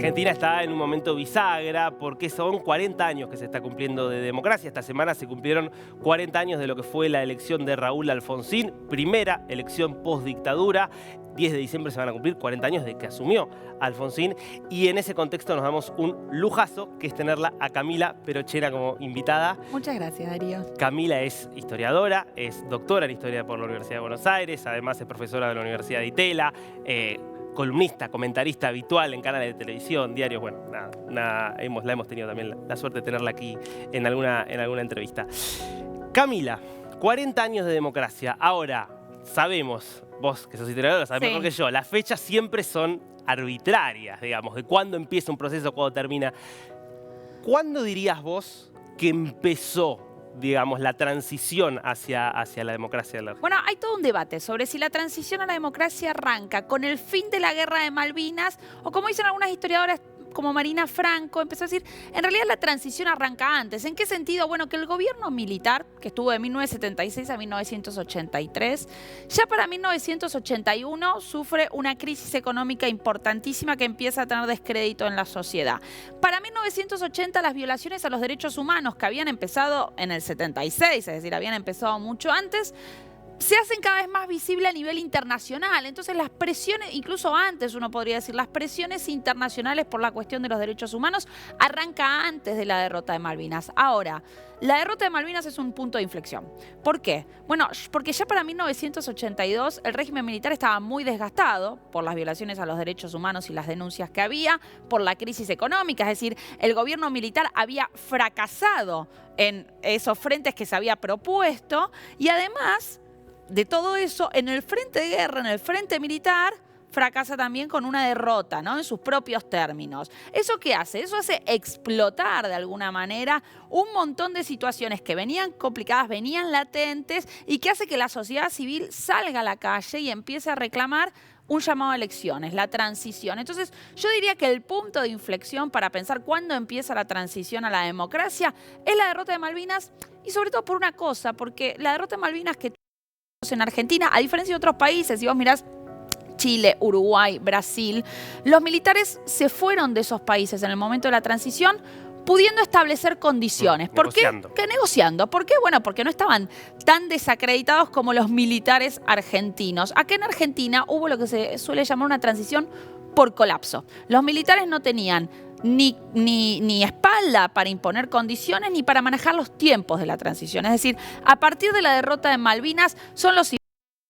Argentina está en un momento bisagra porque son 40 años que se está cumpliendo de democracia. Esta semana se cumplieron 40 años de lo que fue la elección de Raúl Alfonsín, primera elección post-dictadura. 10 de diciembre se van a cumplir 40 años de que asumió Alfonsín, y en ese contexto nos damos un lujazo, que es tenerla a Camila Perochena como invitada. Muchas gracias, Darío. Camila es historiadora, es doctora en Historia por la Universidad de Buenos Aires, además es profesora de la Universidad de Itela, columnista, comentarista habitual en canales de televisión, diarios. Bueno, la hemos tenido también la suerte de tenerla aquí en alguna entrevista. Camila, 40 años de democracia. Ahora, sabemos, vos que sos historiadora, sabés mejor que yo, las fechas siempre son arbitrarias, digamos, de cuándo empieza un proceso, cuándo termina. ¿Cuándo dirías vos que empezó, digamos, la transición hacia la democracia de la Argentina? Bueno, hay todo un debate sobre si la transición a la democracia arranca con el fin de la guerra de Malvinas o, como dicen algunas historiadoras como Marina Franco, empezó a decir, en realidad la transición arranca antes. ¿En qué sentido? Bueno, que el gobierno militar, que estuvo de 1976 a 1983, ya para 1981 sufre una crisis económica importantísima que empieza a tener descrédito en la sociedad. Para 1980 las violaciones a los derechos humanos, que habían empezado en el 76, es decir, habían empezado mucho antes, se hacen cada vez más visibles a nivel internacional. Entonces las presiones, incluso antes uno podría decir, las presiones internacionales por la cuestión de los derechos humanos arranca antes de la derrota de Malvinas. Ahora, la derrota de Malvinas es un punto de inflexión. ¿Por qué? Bueno, porque ya para 1982 el régimen militar estaba muy desgastado por las violaciones a los derechos humanos y las denuncias que había, por la crisis económica, es decir, el gobierno militar había fracasado en esos frentes que se había propuesto, y además de todo eso, en el frente de guerra, en el frente militar, fracasa también con una derrota, ¿no? En sus propios términos. ¿Eso qué hace? Eso hace explotar de alguna manera un montón de situaciones que venían complicadas, venían latentes, y que hace que la sociedad civil salga a la calle y empiece a reclamar un llamado a elecciones, la transición. Entonces, yo diría que el punto de inflexión para pensar cuándo empieza la transición a la democracia es la derrota de Malvinas, y sobre todo por una cosa, porque la derrota de Malvinas que en Argentina, a diferencia de otros países, si vos mirás Chile, Uruguay, Brasil, los militares se fueron de esos países en el momento de la transición pudiendo establecer condiciones. ¿Por qué? Negociando. ¿Por qué? Bueno, porque no estaban tan desacreditados como los militares argentinos. Acá en Argentina hubo lo que se suele llamar una transición por colapso. Los militares no tenían ni espalda para imponer condiciones ni para manejar los tiempos de la transición. Es decir, a partir de la derrota de Malvinas son los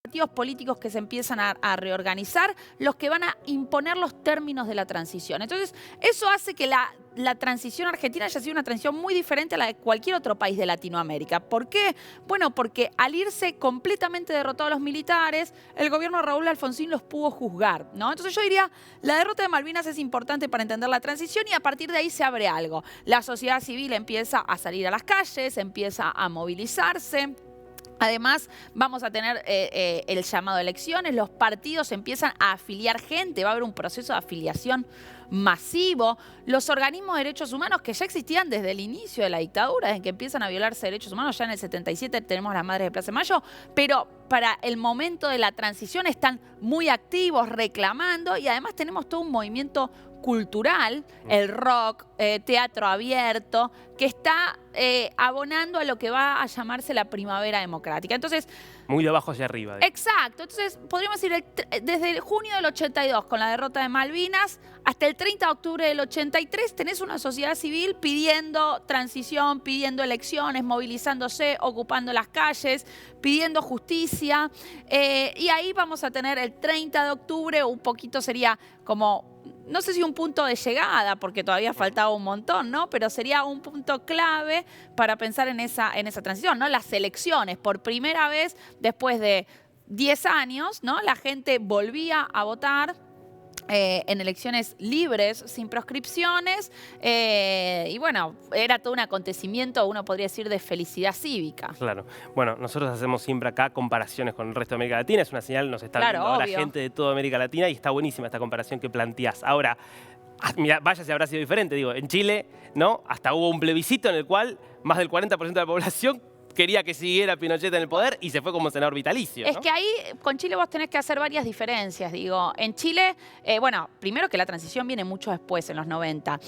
partidos políticos que se empiezan a reorganizar los que van a imponer los términos de la transición. Entonces, eso hace que la transición argentina haya sido una transición muy diferente a la de cualquier otro país de Latinoamérica. ¿Por qué? Bueno, porque al irse completamente derrotados los militares, el gobierno de Raúl Alfonsín los pudo juzgar, ¿no? Entonces yo diría, la derrota de Malvinas es importante para entender la transición, y a partir de ahí se abre algo. La sociedad civil empieza a salir a las calles, empieza a movilizarse. Además, vamos a tener el llamado a elecciones, los partidos empiezan a afiliar gente, va a haber un proceso de afiliación masivo. Los organismos de derechos humanos, que ya existían desde el inicio de la dictadura, desde que empiezan a violarse derechos humanos, ya en el 77 tenemos las Madres de Plaza de Mayo, pero para el momento de la transición están muy activos, reclamando, y además tenemos todo un movimiento cultural, el rock, teatro abierto, que está abonando a lo que va a llamarse la primavera democrática. Entonces, muy de abajo hacia arriba. Exacto. Entonces, podríamos decir, desde junio del 82, con la derrota de Malvinas, hasta el 30 de octubre del 83, tenés una sociedad civil pidiendo transición, pidiendo elecciones, movilizándose, ocupando las calles, pidiendo justicia. Y ahí vamos a tener el 30 de octubre, un poquito sería como, no sé si un punto de llegada, porque todavía faltaba un montón, ¿no? Pero sería un punto clave para pensar en esa transición, ¿no? Las elecciones, por primera vez después de 10 años, ¿no? La gente volvía a votar en elecciones libres, sin proscripciones, y bueno, era todo un acontecimiento, uno podría decir, de felicidad cívica. Claro. Bueno, nosotros hacemos siempre acá comparaciones con el resto de América Latina, es una señal, nos está viendo ahora gente de toda América Latina, y está buenísima esta comparación que planteás. Ahora, mira, vaya si habrá sido diferente, digo, en Chile, ¿no? Hasta hubo un plebiscito en el cual más del 40% de la población quería que siguiera Pinochet en el poder y se fue como senador vitalicio, ¿no? Es que ahí con Chile vos tenés que hacer varias diferencias, digo. En Chile, bueno, primero que la transición viene mucho después, en los 90.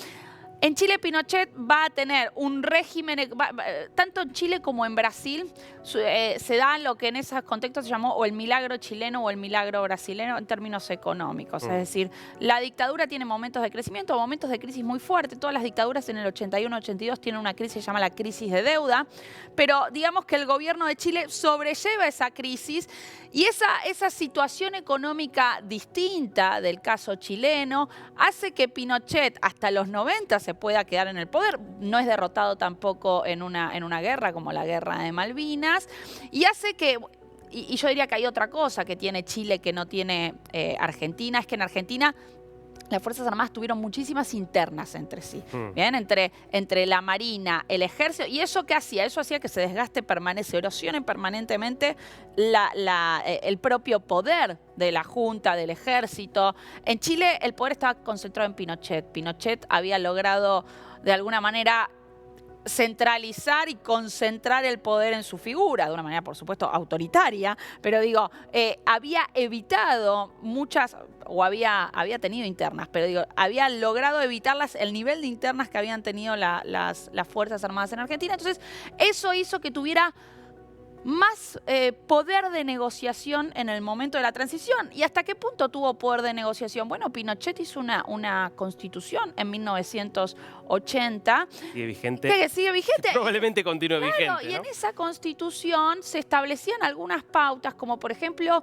En Chile, Pinochet va a tener un régimen, tanto en Chile como en Brasil, se da lo que en esos contextos se llamó o el milagro chileno o el milagro brasileño en términos económicos. Es decir, la dictadura tiene momentos de crecimiento, momentos de crisis muy fuertes. Todas las dictaduras en el 81-82 tienen una crisis que se llama la crisis de deuda, pero digamos que el gobierno de Chile sobrelleva esa crisis y esa situación económica distinta del caso chileno hace que Pinochet hasta los 90 se pueda quedar en el poder. No es derrotado tampoco en una guerra como la guerra de Malvinas y hace que... Y yo diría que hay otra cosa que tiene Chile que no tiene Argentina, es que en Argentina las Fuerzas Armadas tuvieron muchísimas internas entre sí, ¿bien? Entre la Marina, el Ejército, y ¿eso qué hacía? Eso hacía que se desgaste permanente, se erosione permanentemente el propio poder de la Junta, del Ejército. En Chile el poder estaba concentrado en Pinochet. Pinochet había logrado de alguna manera centralizar y concentrar el poder en su figura, de una manera, por supuesto, autoritaria, pero digo, había evitado muchas, o había tenido internas, pero digo, había logrado evitarlas el nivel de internas que habían tenido las Fuerzas Armadas en Argentina. Entonces, eso hizo que tuviera más poder de negociación en el momento de la transición. ¿Y hasta qué punto tuvo poder de negociación? Bueno, Pinochet hizo una constitución en 1980. Sigue vigente. Que sigue vigente. Probablemente continúe vigente, ¿no? Y en esa constitución se establecían algunas pautas, como por ejemplo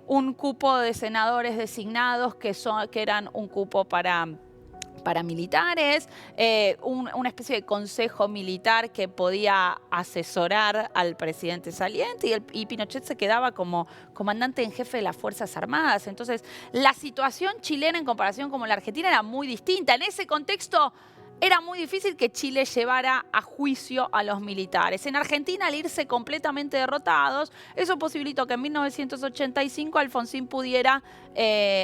un cupo de senadores designados que eran un cupo para militares, una especie de consejo militar que podía asesorar al presidente saliente y Pinochet se quedaba como comandante en jefe de las Fuerzas Armadas. Entonces, la situación chilena en comparación con la Argentina era muy distinta. En ese contexto era muy difícil que Chile llevara a juicio a los militares. En Argentina, al irse completamente derrotados, eso posibilitó que en 1985 Alfonsín pudiera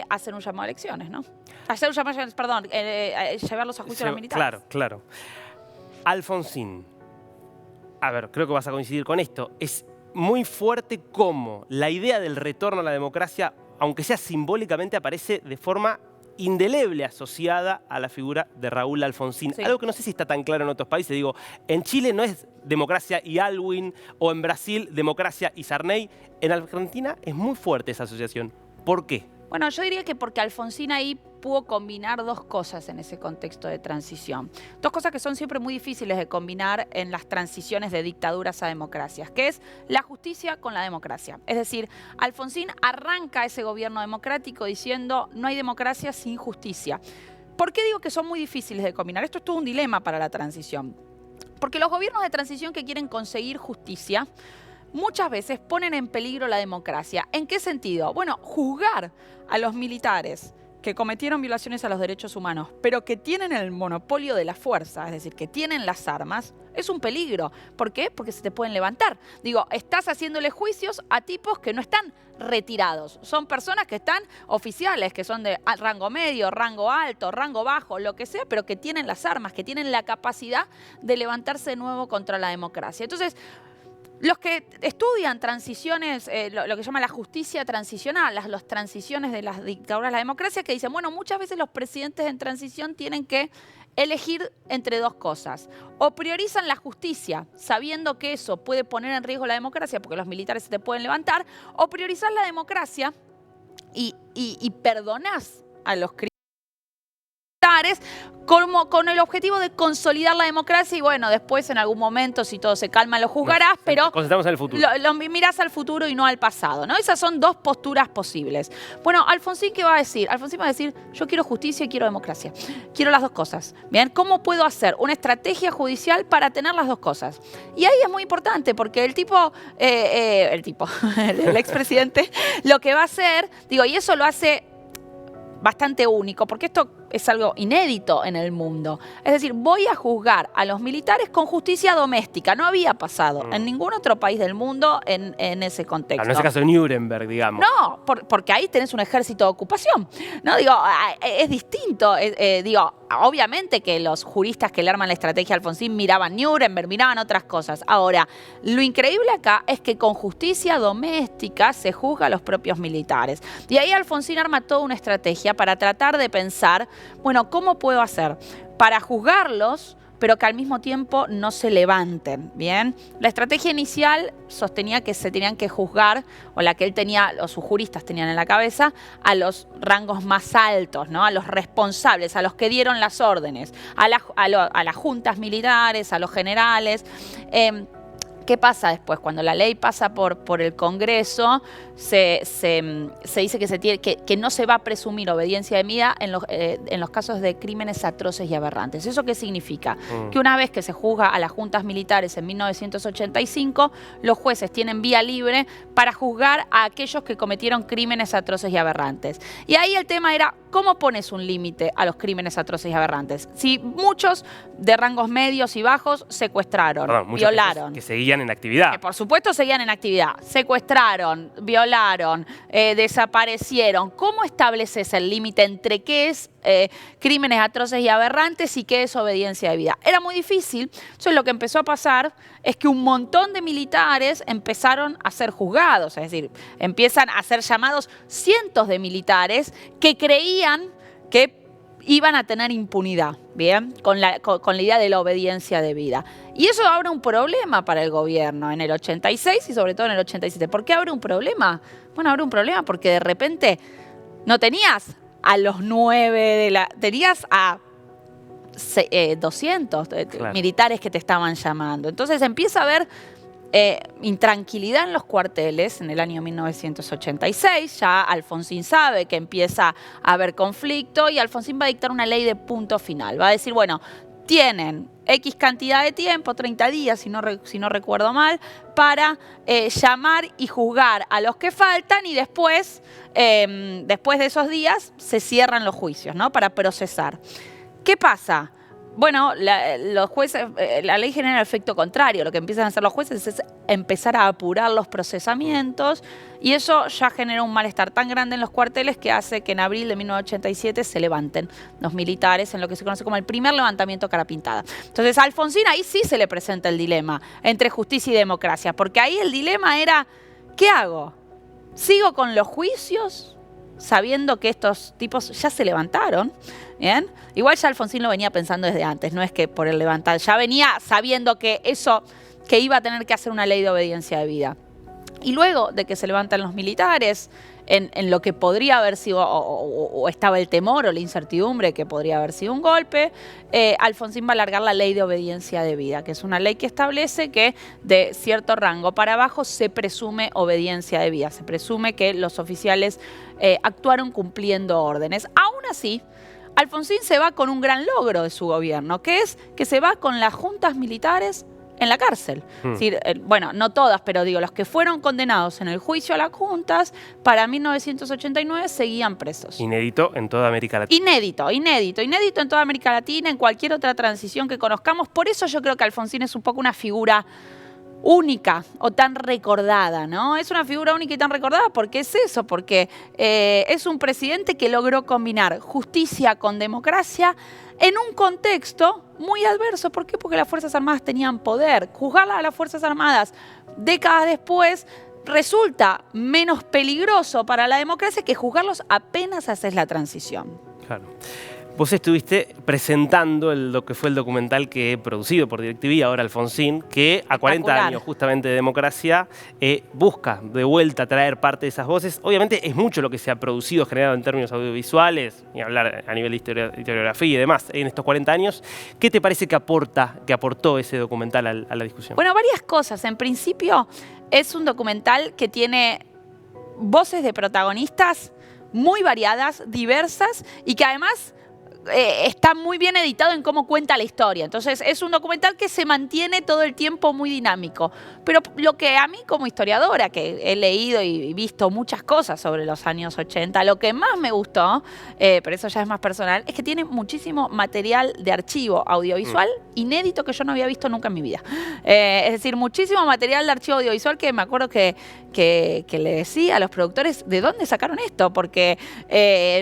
hacer un llamado a elecciones, ¿no? Hacer un llamado a elecciones, perdón, llevarlos a juicio a los militares. Claro, claro. Alfonsín, a ver, creo que vas a coincidir con esto, es muy fuerte cómo la idea del retorno a la democracia, aunque sea simbólicamente, aparece de forma indeleble asociada a la figura de Raúl Alfonsín. Sí. Algo que no sé si está tan claro en otros países. Digo, en Chile no es democracia y Aylwin, o en Brasil democracia y Sarney. En Argentina es muy fuerte esa asociación. ¿Por qué? Bueno, yo diría que porque Alfonsín ahí pudo combinar dos cosas en ese contexto de transición. Dos cosas que son siempre muy difíciles de combinar en las transiciones de dictaduras a democracias, que es la justicia con la democracia. Es decir, Alfonsín arranca ese gobierno democrático diciendo no hay democracia sin justicia. ¿Por qué digo que son muy difíciles de combinar? Esto es todo un dilema para la transición. Porque los gobiernos de transición que quieren conseguir justicia muchas veces ponen en peligro la democracia. ¿En qué sentido? Bueno, juzgar a los militares que cometieron violaciones a los derechos humanos, pero que tienen el monopolio de la fuerza, es decir, que tienen las armas, es un peligro. ¿Por qué? Porque se te pueden levantar. Digo, estás haciéndole juicios a tipos que no están retirados. Son personas que están oficiales, que son de rango medio, rango alto, rango bajo, lo que sea, pero que tienen las armas, que tienen la capacidad de levantarse de nuevo contra la democracia. Entonces, los que estudian transiciones, lo que se llama la justicia transicional, las transiciones de las dictaduras a la democracia, que dicen, bueno, muchas veces los presidentes en transición tienen que elegir entre dos cosas. O priorizan la justicia, sabiendo que eso puede poner en riesgo la democracia, porque los militares se te pueden levantar, o priorizar la democracia y perdonás a los criminales con el objetivo de consolidar la democracia y bueno, después en algún momento, si todo se calma, lo juzgarás, pero concentramos en el futuro. Lo mirás al futuro y no al pasado, ¿no? Esas son dos posturas posibles. Bueno, Alfonsín, ¿qué va a decir? Alfonsín va a decir, yo quiero justicia y quiero democracia. Quiero las dos cosas. ¿Bien? ¿Cómo puedo hacer una estrategia judicial para tener las dos cosas? Y ahí es muy importante porque el expresidente, lo que va a hacer, digo, y eso lo hace bastante único, porque esto es algo inédito en el mundo. Es decir, voy a juzgar a los militares con justicia doméstica. No había pasado en ningún otro país del mundo en ese contexto. En ese caso, Nuremberg, digamos. No, porque ahí tenés un ejército de ocupación. No, digo, es distinto. Digo, obviamente que los juristas que le arman la estrategia a Alfonsín miraban Nuremberg, miraban otras cosas. Ahora, lo increíble acá es que con justicia doméstica se juzga a los propios militares. Y ahí Alfonsín arma toda una estrategia para tratar de pensar, bueno, ¿cómo puedo hacer para juzgarlos, pero que al mismo tiempo no se levanten? ¿Bien? La estrategia inicial sostenía que se tenían que juzgar, o la que él tenía, o sus juristas tenían en la cabeza, a los rangos más altos, ¿no? A los responsables, a los que dieron las órdenes, a las juntas militares, a los generales. ¿Qué pasa después? Cuando la ley pasa por el Congreso, se dice que no se va a presumir obediencia de vida en los casos de crímenes atroces y aberrantes. ¿Eso qué significa? Que una vez que se juzga a las juntas militares en 1985, los jueces tienen vía libre para juzgar a aquellos que cometieron crímenes atroces y aberrantes. Y ahí el tema era, ¿cómo pones un límite a los crímenes atroces y aberrantes? Si muchos de rangos medios y bajos secuestraron, violaron. Que seguían en actividad. Que por supuesto seguían en actividad. Secuestraron, violaron, desaparecieron. ¿Cómo estableces el límite entre qué es crímenes atroces y aberrantes y qué es obediencia de vida? Era muy difícil. Entonces lo que empezó a pasar es que un montón de militares empezaron a ser juzgados. Es decir, empiezan a ser llamados cientos de militares que creían que iban a tener impunidad, ¿bien? Con la idea de la obediencia de vida. Y eso abre un problema para el gobierno en el 86 y sobre todo en el 87. ¿Por qué abre un problema? Bueno, abre un problema porque de repente no tenías a los 9 tenías a 200 claro, militares que te estaban llamando. Entonces empieza a haber intranquilidad en los cuarteles en el año 1986. Ya Alfonsín sabe que empieza a haber conflicto y Alfonsín va a dictar una ley de punto final. Va a decir, bueno, tienen X cantidad de tiempo, 30 días, si no recuerdo mal, para llamar y juzgar a los que faltan y después de esos días se cierran los juicios, ¿no? Para procesar. ¿Qué pasa? Bueno, los jueces, la ley genera el efecto contrario. Lo que empiezan a hacer los jueces es empezar a apurar los procesamientos y eso ya genera un malestar tan grande en los cuarteles que hace que en abril de 1987 se levanten los militares en lo que se conoce como el primer levantamiento cara pintada. Entonces a Alfonsín ahí sí se le presenta el dilema entre justicia y democracia, porque ahí el dilema era, ¿qué hago? ¿Sigo con los juicios sabiendo que estos tipos ya se levantaron? ¿Bien? Igual ya Alfonsín lo venía pensando desde antes, no es que por el levantar, ya venía sabiendo que iba a tener que hacer una ley de obediencia de vida. Y luego de que se levantan los militares, en lo que podría haber sido, o estaba el temor o la incertidumbre que podría haber sido un golpe, Alfonsín va a alargar la ley de obediencia de vida, que es una ley que establece que de cierto rango para abajo se presume obediencia de vida, se presume que los oficiales actuaron cumpliendo órdenes. Aún así, Alfonsín se va con un gran logro de su gobierno, que es que se va con las juntas militares en la cárcel. Es decir, bueno, no todas, pero digo, los que fueron condenados en el juicio a las juntas, para 1989 seguían presos. Inédito en toda América Latina. Inédito en toda América Latina, en cualquier otra transición que conozcamos. Por eso yo creo que Alfonsín es un poco una figura única o tan recordada, ¿no? Es una figura única y tan recordada porque es eso, porque es un presidente que logró combinar justicia con democracia en un contexto muy adverso. ¿Por qué? Porque las Fuerzas Armadas tenían poder. Juzgarlas a las Fuerzas Armadas décadas después resulta menos peligroso para la democracia que juzgarlos apenas haces la transición. Claro. Vos estuviste presentando lo que fue el documental que he producido por DirecTV, ahora Alfonsín, que a 40 años justamente de democracia busca de vuelta traer parte de esas voces. Obviamente es mucho lo que se ha producido, generado en términos audiovisuales, y hablar a nivel de historiografía y demás en estos 40 años. ¿Qué te parece que aportó ese documental a la discusión? Bueno, varias cosas. En principio es un documental que tiene voces de protagonistas muy variadas, diversas y que además está muy bien editado en cómo cuenta la historia. Entonces, es un documental que se mantiene todo el tiempo muy dinámico. Pero lo que a mí como historiadora, que he leído y visto muchas cosas sobre los años 80, lo que más me gustó, pero eso ya es más personal, es que tiene muchísimo material de archivo audiovisual inédito que yo no había visto nunca en mi vida. Es decir, muchísimo material de archivo audiovisual que me acuerdo que le decía a los productores, ¿de dónde sacaron esto? Porque,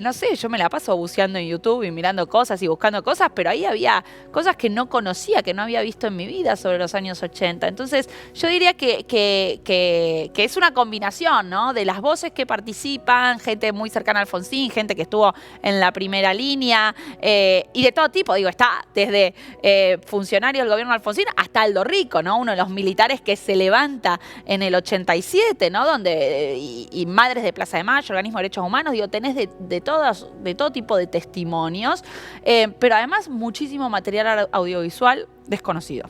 no sé, yo me la paso buceando en YouTube y mirando cosas y buscando cosas, pero ahí había cosas que no conocía, que no había visto en mi vida sobre los años 80. Entonces, yo diría que es una combinación, ¿no? De las voces que participan, gente muy cercana a Alfonsín, gente que estuvo en la primera línea, y de todo tipo. Digo, está desde funcionarios del gobierno de Alfonsín hasta Aldo Rico, ¿no? Uno de los militares que se levanta en el 87, ¿no? Donde, y Madres de Plaza de Mayo, Organismo de Derechos Humanos, digo, tenés de todo tipo de testimonios, pero además muchísimo material audiovisual desconocido.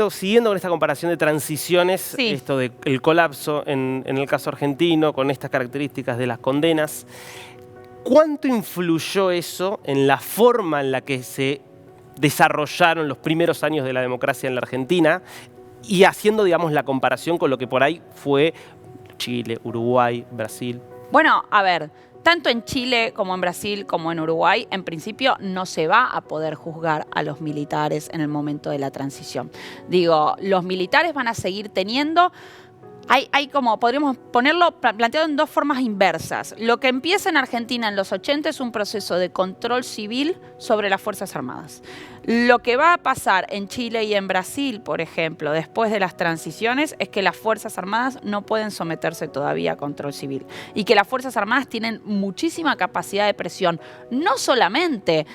Siguiendo con esta comparación de transiciones, esto del colapso en el caso argentino, con estas características de las condenas, ¿cuánto influyó eso en la forma en la que se desarrollaron los primeros años de la democracia en la Argentina y haciendo, digamos, la comparación con lo que por ahí fue Chile, Uruguay, Brasil? Bueno, a ver, tanto en Chile como en Brasil como en Uruguay, en principio no se va a poder juzgar a los militares en el momento de la transición. Digo, los militares van a seguir teniendo... Hay como, podríamos ponerlo planteado en dos formas inversas. Lo que empieza en Argentina en los 80 es un proceso de control civil sobre las Fuerzas Armadas. Lo que va a pasar en Chile y en Brasil, por ejemplo, después de las transiciones, es que las Fuerzas Armadas no pueden someterse todavía a control civil y que las Fuerzas Armadas tienen muchísima capacidad de presión, no solamente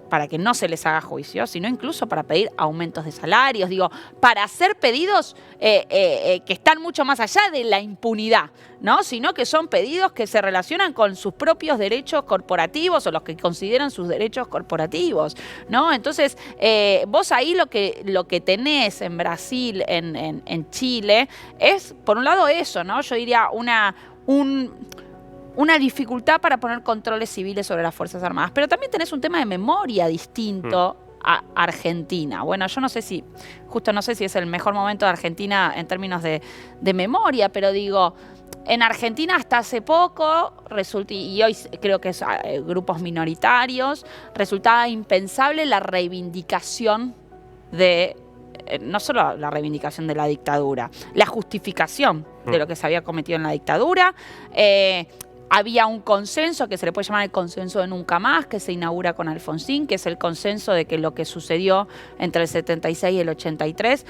para que no se les haga juicio, sino incluso para pedir aumentos de salarios, digo, para hacer pedidos que están mucho más allá de la impunidad, ¿no? Sino que son pedidos que se relacionan con sus propios derechos corporativos o los que consideran sus derechos corporativos, ¿no? Entonces, vos ahí lo que tenés en Brasil, en Chile, es, por un lado, eso, ¿no? Yo diría una dificultad para poner controles civiles sobre las Fuerzas Armadas. Pero también tenés un tema de memoria distinto a Argentina. Bueno, yo no sé si es el mejor momento de Argentina en términos de memoria, pero digo, en Argentina hasta hace poco, y hoy creo que es grupos minoritarios, resultaba impensable la reivindicación de... no solo la reivindicación de la dictadura, la justificación de lo que se había cometido en la dictadura. Había un consenso que se le puede llamar el consenso de nunca más, que se inaugura con Alfonsín, que es el consenso de que lo que sucedió entre el 76 y el 83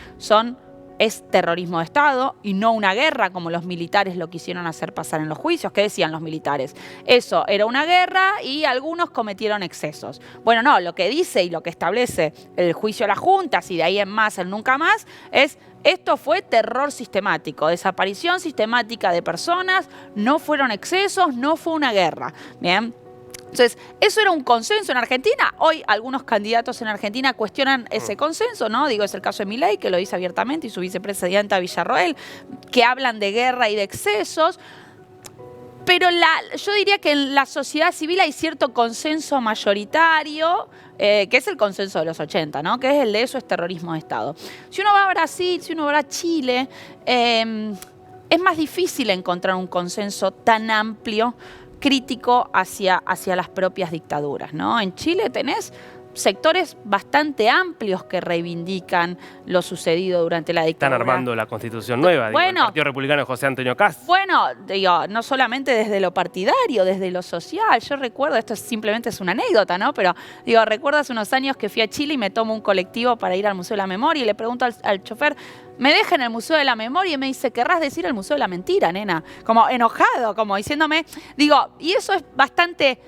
es terrorismo de Estado y no una guerra, como los militares lo quisieron hacer pasar en los juicios. ¿Qué decían los militares? Eso era una guerra y algunos cometieron excesos. Bueno, no, lo que dice y lo que establece el juicio a las juntas y de ahí en más el nunca más es: esto fue terror sistemático, desaparición sistemática de personas, no fueron excesos, no fue una guerra. Bien. Entonces, eso era un consenso en Argentina. Hoy algunos candidatos en Argentina cuestionan ese consenso, ¿no? Digo, es el caso de Milei, que lo dice abiertamente, y su vicepresidenta Villarroel, que hablan de guerra y de excesos. Pero yo diría que en la sociedad civil hay cierto consenso mayoritario, que es el consenso de los 80, ¿no? Que es el de eso es terrorismo de Estado. Si uno va a Brasil, si uno va a Chile, es más difícil encontrar un consenso tan amplio crítico hacia las propias dictaduras, ¿no? En Chile tenés sectores bastante amplios que reivindican lo sucedido durante la dictadura. Están armando la Constitución nueva, el Partido Republicano de José Antonio Kast. Bueno, digo, no solamente desde lo partidario, desde lo social. Yo recuerdo, esto simplemente es una anécdota, ¿no? Pero digo, recuerdo hace unos años que fui a Chile y me tomo un colectivo para ir al Museo de la Memoria y le pregunto al chofer, me deja en el Museo de la Memoria y me dice, querrás decir el Museo de la Mentira, nena. Como enojado, como diciéndome, digo, y eso es bastante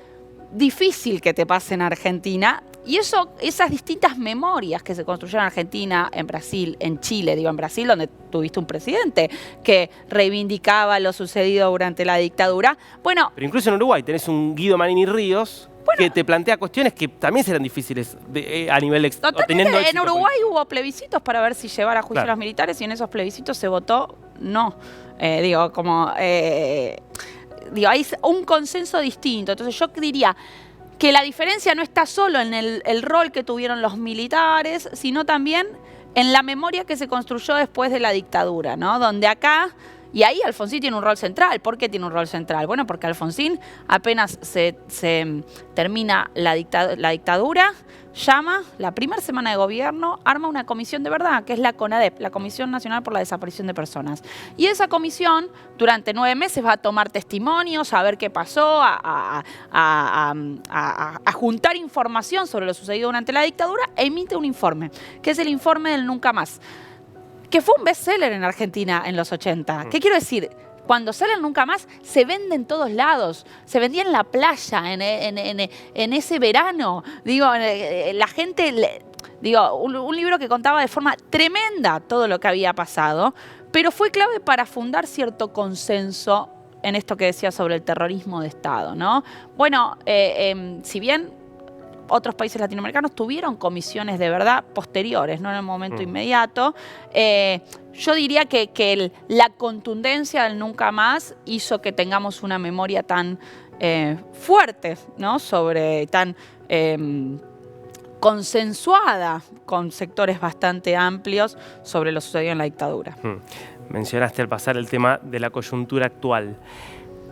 difícil que te pase en Argentina. Y esas distintas memorias que se construyeron en Argentina, en Brasil, en Chile, digo en Brasil, donde tuviste un presidente que reivindicaba lo sucedido durante la dictadura. Bueno, pero incluso en Uruguay tenés un Guido Manini Ríos que te plantea cuestiones que también serán difíciles a nivel totalmente. En Uruguay hubo plebiscitos para ver si llevar a juicio a los militares y en esos plebiscitos se votó no. digo, hay un consenso distinto. Entonces yo diría que la diferencia no está solo en el rol que tuvieron los militares, sino también en la memoria que se construyó después de la dictadura, ¿no? Donde acá, y ahí Alfonsín tiene un rol central. ¿Por qué tiene un rol central? Bueno, porque Alfonsín apenas se termina la dictadura, llama la primera semana de gobierno, arma una comisión de verdad, que es la CONADEP, la Comisión Nacional por la Desaparición de Personas. Y esa comisión, durante 9 meses, va a tomar testimonios, a ver qué pasó, a juntar información sobre lo sucedido durante la dictadura, e emite un informe, que es el informe del Nunca Más, que fue un bestseller en Argentina en los 80. ¿Qué quiero decir? Cuando sale el Nunca Más, se vende en todos lados. Se vendía en la playa, en ese verano. Digo, la gente... Digo, un libro que contaba de forma tremenda todo lo que había pasado, pero fue clave para fundar cierto consenso en esto que decía sobre el terrorismo de Estado, ¿no? Bueno, si bien otros países latinoamericanos tuvieron comisiones de verdad posteriores, no en el momento inmediato, yo diría que la contundencia del Nunca Más hizo que tengamos una memoria tan fuerte, ¿no? Tan consensuada con sectores bastante amplios sobre lo sucedido en la dictadura. Mencionaste al pasar el tema de la coyuntura actual.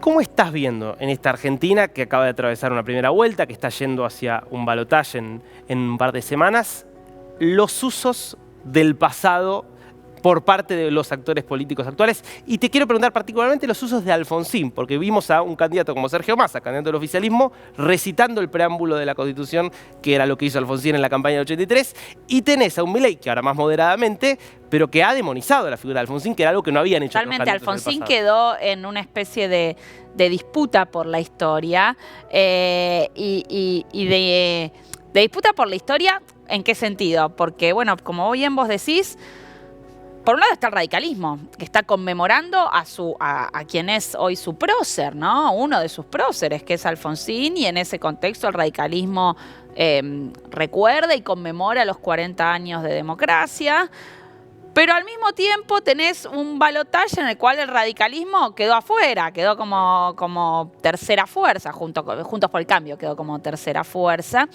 ¿Cómo estás viendo en esta Argentina que acaba de atravesar una primera vuelta, que está yendo hacia un balotaje en un par de semanas, los usos del pasado por parte de los actores políticos actuales? Y te quiero preguntar particularmente los usos de Alfonsín, porque vimos a un candidato como Sergio Massa, candidato del oficialismo, recitando el preámbulo de la Constitución, que era lo que hizo Alfonsín en la campaña del 83, y tenés a un Milei, que ahora más moderadamente, pero que ha demonizado la figura de Alfonsín, que era algo que no habían hecho. Totalmente, Alfonsín quedó en una especie de disputa por la historia, y de disputa por la historia, ¿en qué sentido? Porque, bueno, como bien vos decís, por un lado está el radicalismo, que está conmemorando a quien es hoy su prócer, ¿no? Uno de sus próceres, que es Alfonsín, y en ese contexto el radicalismo recuerda y conmemora los 40 años de democracia. Pero al mismo tiempo tenés un balotaje en el cual el radicalismo quedó afuera, quedó como tercera fuerza, Juntos por el Cambio quedó como tercera fuerza.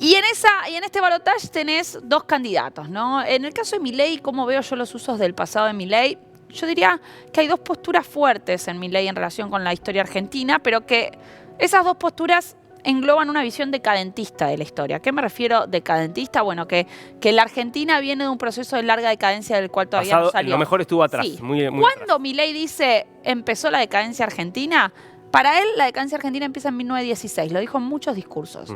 Y en este balotaje tenés dos candidatos, ¿no? En el caso de Milei, ¿cómo veo yo los usos del pasado de Milei? Yo diría que hay dos posturas fuertes en Milei en relación con la historia argentina, pero que esas dos posturas engloban una visión decadentista de la historia. ¿A qué me refiero decadentista? Bueno, que la Argentina viene de un proceso de larga decadencia del cual todavía no salió. Lo mejor estuvo atrás. Sí. Muy Cuando Milei dice empezó la decadencia argentina, para él la decadencia argentina empieza en 1916. Lo dijo en muchos discursos.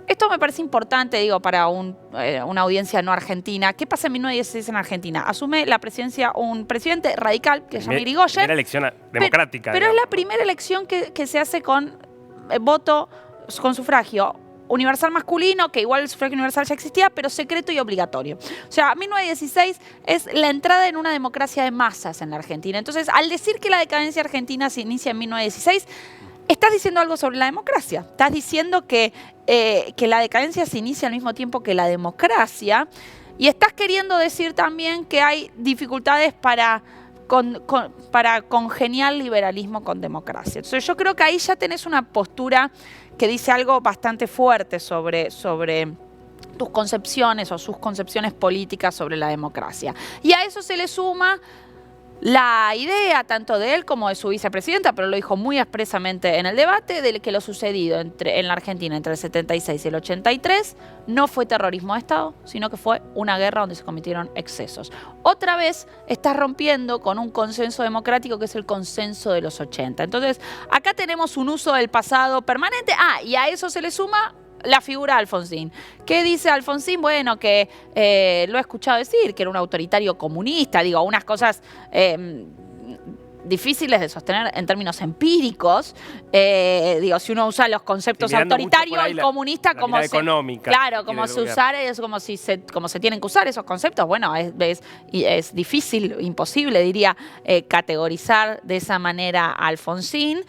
Esto me parece importante, digo, para una audiencia no argentina. ¿Qué pasa en 1916 en Argentina? Asume la presidencia un presidente radical que se llama Irigoyen. Primera elección democrática. Pero es la primera elección que se hace con voto, con sufragio universal masculino, que igual el sufragio universal ya existía, pero secreto y obligatorio. O sea, 1916 es la entrada en una democracia de masas en la Argentina. Entonces, al decir que la decadencia argentina se inicia en 1916, estás diciendo algo sobre la democracia. Estás diciendo que la decadencia se inicia al mismo tiempo que la democracia, y estás queriendo decir también que hay dificultades para congeniar liberalismo con democracia. Entonces yo creo que ahí ya tenés una postura que dice algo bastante fuerte sobre tus concepciones o sus concepciones políticas sobre la democracia. Y a eso se le suma la idea tanto de él como de su vicepresidenta, pero lo dijo muy expresamente en el debate, de que lo sucedido en la Argentina entre el 76 y el 83 no fue terrorismo de Estado, sino que fue una guerra donde se cometieron excesos. Otra vez estás rompiendo con un consenso democrático que es el consenso de los 80. Entonces, acá tenemos un uso del pasado permanente. Y a eso se le suma la figura de Alfonsín. ¿Qué dice Alfonsín? Bueno, que lo he escuchado decir, que era un autoritario comunista, digo, unas cosas difíciles de sostener en términos empíricos. Digo, si uno usa los conceptos autoritario y comunista como económica, claro, como se usar, es como se tienen que usar esos conceptos. Bueno, es difícil, imposible, diría, categorizar de esa manera a Alfonsín.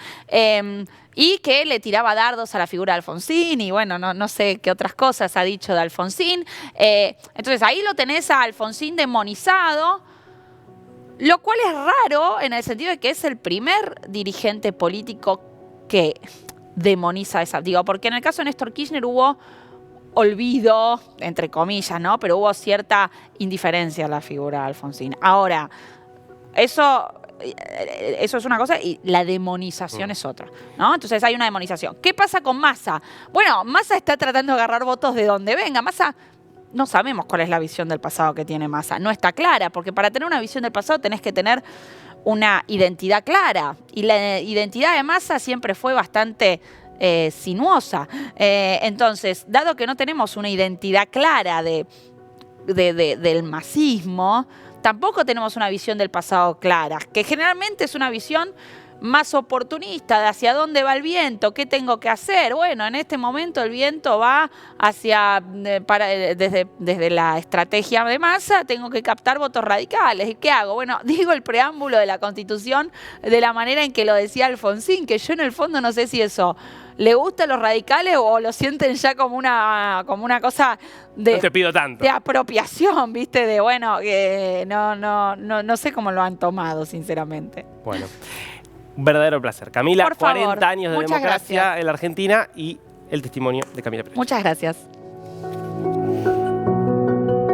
Y que le tiraba dardos a la figura de Alfonsín, y bueno, no sé qué otras cosas ha dicho de Alfonsín. Entonces ahí lo tenés a Alfonsín demonizado. Lo cual es raro en el sentido de que es el primer dirigente político que demoniza esa. Digo, porque en el caso de Néstor Kirchner hubo olvido, entre comillas, ¿no? Pero hubo cierta indiferencia a la figura de Alfonsín. Ahora, eso es una cosa y la demonización es otra, ¿no? Entonces hay una demonización. ¿Qué pasa con Massa? Bueno, Massa está tratando de agarrar votos de donde venga. Massa, no sabemos cuál es la visión del pasado que tiene Massa. No está clara, porque para tener una visión del pasado tenés que tener una identidad clara. Y la identidad de Massa siempre fue bastante sinuosa. Entonces, dado que no tenemos una identidad clara del masismo, tampoco tenemos una visión del pasado clara, que generalmente es una visión más oportunista de hacia dónde va el viento, qué tengo que hacer. Bueno, en este momento el viento va hacia, desde la estrategia de Massa, tengo que captar votos radicales. ¿Y qué hago? Bueno, digo el preámbulo de la Constitución de la manera en que lo decía Alfonsín, que yo en el fondo no sé si eso le gusta a los radicales o lo sienten ya como una cosa de, no te pido tanto, de apropiación, ¿viste? De bueno, no sé cómo lo han tomado, sinceramente. Bueno, un verdadero placer. Camila, Por favor, 40 años de muchas democracia gracias en la Argentina y el testimonio de Camila Pérez. Muchas gracias.